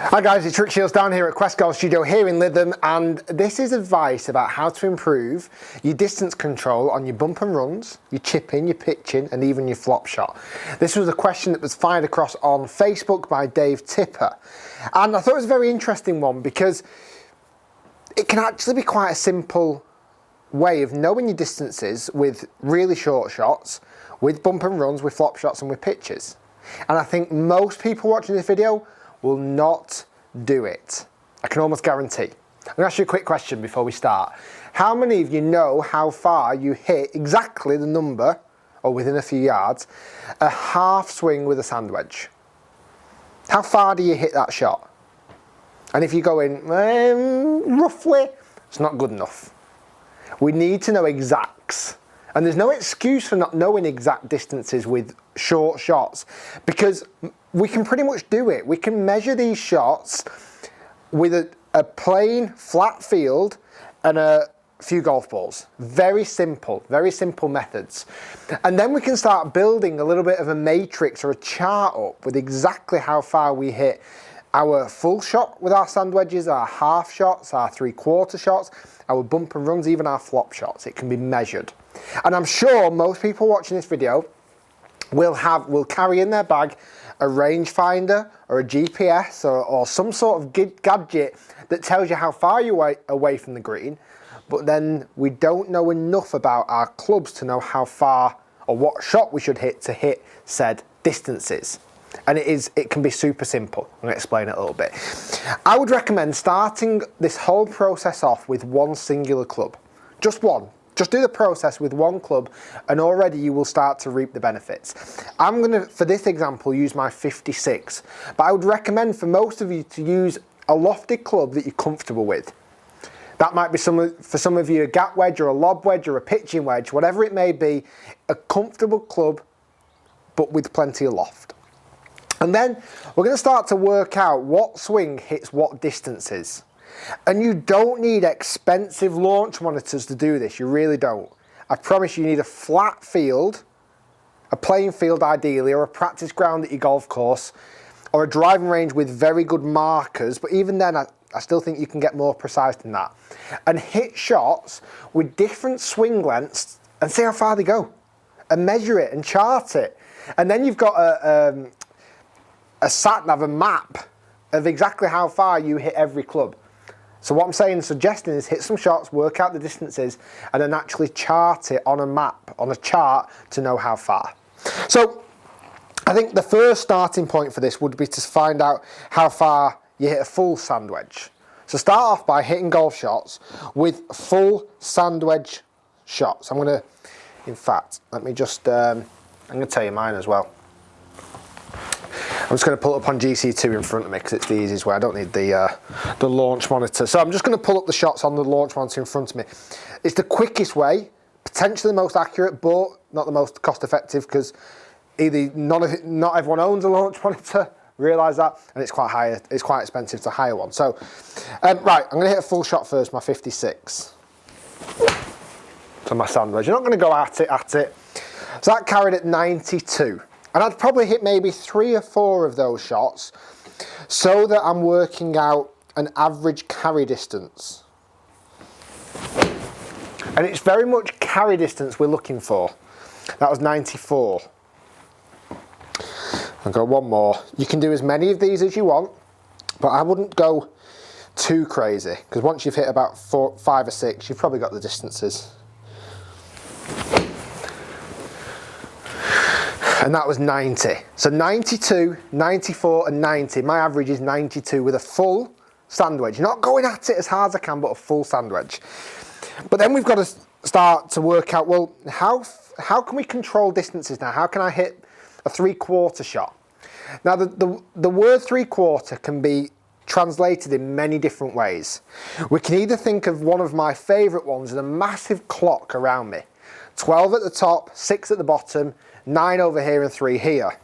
Hi guys, it's Rick Shiels down here at Quest Golf Studio here in Lytham, and this is advice about how to improve your distance control on your bump and runs, your chipping, your pitching and even your flop shot. This was a question that was fired across on Facebook by Dave Tipper, and I thought it was a very interesting one because it can actually be quite a simple way of knowing your distances with really short shots, with bump and runs, with flop shots and with pitches. And I think most people watching this video will not do it. I can almost guarantee. I'm gonna ask you a quick question before we start. How many of you know how far you hit exactly the number, or within a few yards, a half swing with a sand wedge? How far do you hit that shot? And if you go in roughly, it's not good enough. We need to know exacts. And there's no excuse for not knowing exact distances with short shots, because we can pretty much do it. We can measure these shots with a plain flat field and a few golf balls. Very simple methods. And then we can start building a little bit of a matrix or a chart up with exactly how far we hit our full shot with our sand wedges, our half shots, our 3/4 shots, our bump and runs, even our flop shots. It can be measured. And I'm sure most people watching this video will carry in their bag a rangefinder or a GPS or some sort of gadget that tells you how far you're away from the green, but then we don't know enough about our clubs to know how far or what shot we should hit to hit said distances. And it can be super simple. I'm going to explain it a little bit. I would recommend starting this whole process off with one singular club. Just one. Just do the process with one club and already you will start to reap the benefits. I'm going to, for this example, use my 56, but I would recommend for most of you to use a lofted club that you're comfortable with. That might be for some of you a gap wedge or a lob wedge or a pitching wedge, whatever it may be, a comfortable club but with plenty of loft. And then we're going to start to work out what swing hits what distances. And you don't need expensive launch monitors to do this, you really don't. I promise you need a flat field, a playing field ideally, or a practice ground at your golf course, or a driving range with very good markers, but even then I still think you can get more precise than that. And hit shots with different swing lengths and see how far they go. And measure it and chart it. And then you've got a sat-nav, a map of exactly how far you hit every club. So what I'm suggesting is hit some shots, work out the distances, and then actually chart it on a map, on a chart, to know how far. So I think the first starting point for this would be to find out how far you hit a full sand wedge. So start off by hitting golf shots with full sand wedge shots. In fact, let me just, I'm going to tell you mine as well. I'm just going to pull it up on GC2 in front of me because it's the easiest way. I don't need the launch monitor. So I'm just going to pull up the shots on the launch monitor in front of me. It's the quickest way, potentially the most accurate, but not the most cost effective because not everyone owns a launch monitor, realise that, and it's quite expensive to hire one. So, right, I'm going to hit a full shot first, my 56. So my sand wedge. You're not going to go at it. So that carried at 92. And I'd probably hit maybe 3 or 4 of those shots so that I'm working out an average carry distance. And it's very much carry distance we're looking for. That was 94. I've got one more. You can do as many of these as you want, but I wouldn't go too crazy because once you've hit about 5 or 6, you've probably got the distances. And that was 90. So 92, 94 and 90. My average is 92 with a full sand wedge. Not going at it as hard as I can, but a full sand wedge. But then we've got to start to work out, well, how can we control distances now? How can I hit a 3/4 shot? Now the word 3/4 can be translated in many different ways. We can either think of one of my favourite ones as a massive clock around me. 12 at the top, 6 at the bottom, 9 over here and 3 here.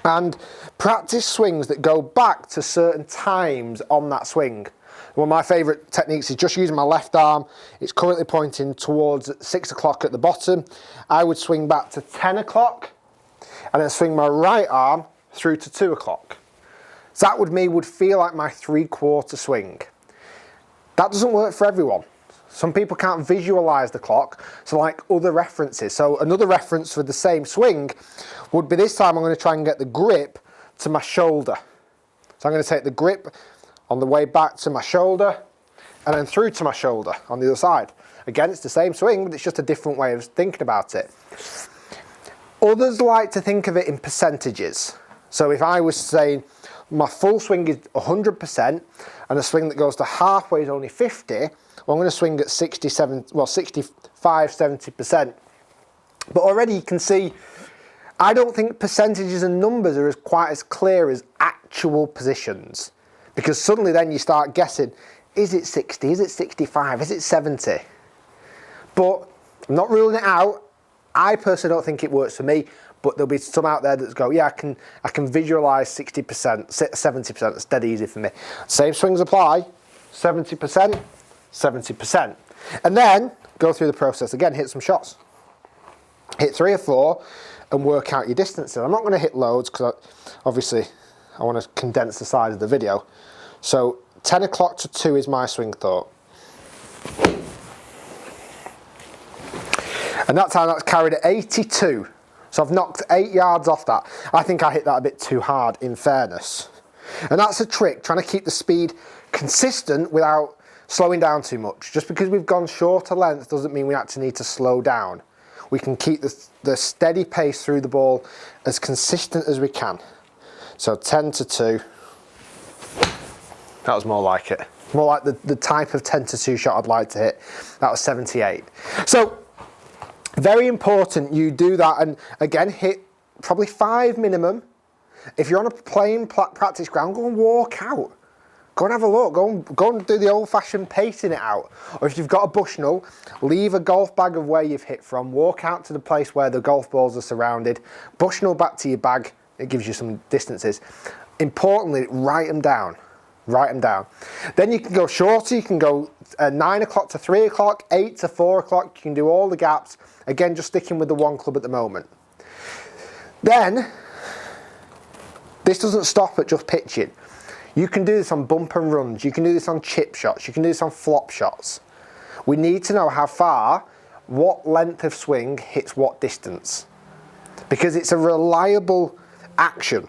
And practice swings that go back to certain times on that swing. One of my favourite techniques is just using my left arm. It's currently pointing towards 6 o'clock at the bottom. I would swing back to 10 o'clock and then swing my right arm through to 2 o'clock. So that would feel like my 3/4 swing. That doesn't work for everyone. Some people can't visualize the clock, so like other references. So another reference for the same swing would be this time I'm going to try and get the grip to my shoulder. So I'm going to take the grip on the way back to my shoulder and then through to my shoulder on the other side. Again, it's the same swing, but it's just a different way of thinking about it. Others like to think of it in percentages. So if I was saying my full swing is 100% and a swing that goes to halfway is only 50, well, I'm going to swing at 65, 70%. But already you can see, I don't think percentages and numbers are quite as clear as actual positions. Because suddenly then you start guessing, is it 60, is it 65, is it 70? But I'm not ruling it out. I personally don't think it works for me, but there'll be some out there that go, yeah, I can visualize 60%, 70%, it's dead easy for me. Same swings apply, 70%, 70%. And then go through the process again, hit some shots. Hit 3 or 4 and work out your distances. I'm not going to hit loads because obviously I want to condense the size of the video. So 10 o'clock to 2 is my swing thought. And that time that's carried at 82. So I've knocked 8 yards off that. I think I hit that a bit too hard, in fairness. And that's a trick, trying to keep the speed consistent without slowing down too much. Just because we've gone shorter length doesn't mean we actually need to slow down. We can keep the steady pace through the ball as consistent as we can. So 10 to 2. That was more like it. More like the type of 10 to 2 shot I'd like to hit. That was 78. So very important you do that, and again hit probably 5 minimum. If you're on a plain practice ground, go and walk out. Go and have a look, go and do the old-fashioned pacing it out. Or if you've got a bushnell, leave a golf bag of where you've hit from, walk out to the place where the golf balls are surrounded, bushnell back to your bag, it gives you some distances. Importantly, write them down. Write them down. Then you can go shorter, you can go 9 o'clock to 3 o'clock, 8 to 4 o'clock, you can do all the gaps. Again, just sticking with the one club at the moment. Then, this doesn't stop at just pitching. You can do this on bump and runs, you can do this on chip shots, you can do this on flop shots. We need to know how far, what length of swing hits what distance. Because it's a reliable action.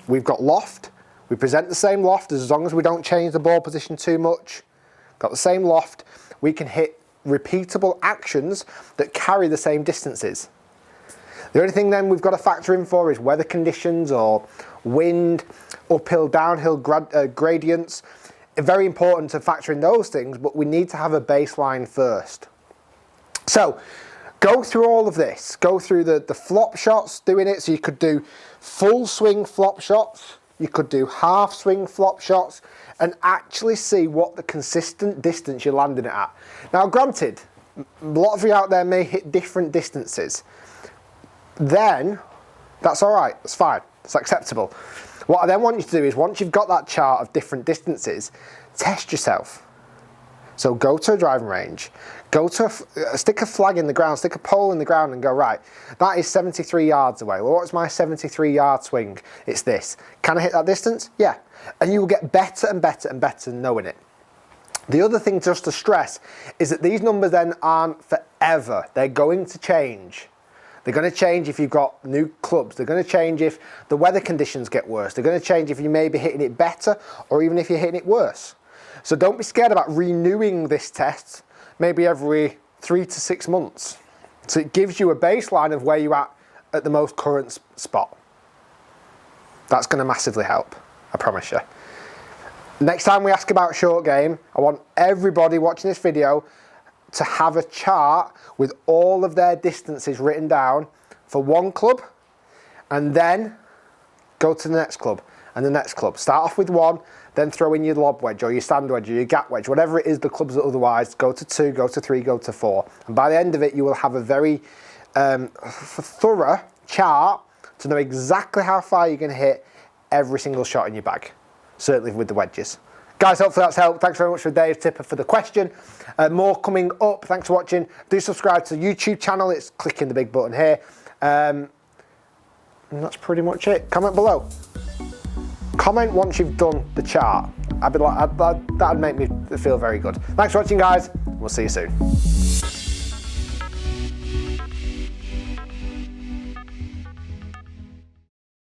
We've got loft, we present the same loft as long as we don't change the ball position too much. Got the same loft, we can hit repeatable actions that carry the same distances. The only thing then we've got to factor in for is weather conditions or wind, uphill, downhill gradients. Very important to factor in those things, but we need to have a baseline first. So go through all of this. Go through the flop shots, doing it. So you could do full swing flop shots, you could do half swing flop shots, and actually see what the consistent distance you're landing it at. Now granted, a lot of you out there may hit different distances. Then, that's all right, that's fine, it's acceptable. What I then want you to do is, once you've got that chart of different distances, test yourself. So go to a driving range, go to stick a flag in the ground, stick a pole in the ground and go, right, that is 73 yards away. Well, what's my 73 yard swing? It's this. Can I hit that distance? Yeah. And you will get better and better and better knowing it. The other thing just to stress is that these numbers then aren't forever. They're going to change. They're going to change if you've got new clubs. They're going to change if the weather conditions get worse. They're going to change if you may be hitting it better or even if you're hitting it worse. So don't be scared about renewing this test maybe every 3 to 6 months. So it gives you a baseline of where you're at the most current spot. That's going to massively help, I promise you. Next time we ask about short game, I want everybody watching this video to have a chart with all of their distances written down for one club, and then go to the next club and the next club. Start off with 1, then throw in your lob wedge or your stand wedge or your gap wedge, whatever it is the clubs that otherwise, go to 2, go to 3, go to 4. And by the end of it, you will have a very thorough chart to know exactly how far you're going to hit every single shot in your bag, certainly with the wedges. Guys, hopefully that's helped. Thanks very much for Dave Tipper for the question. More coming up. Thanks for watching. Do subscribe to the YouTube channel. It's clicking the big button here. And that's pretty much it. Comment below. comment once you've done the chart. That'd make me feel very good. Thanks for watching, guys. We'll see you soon.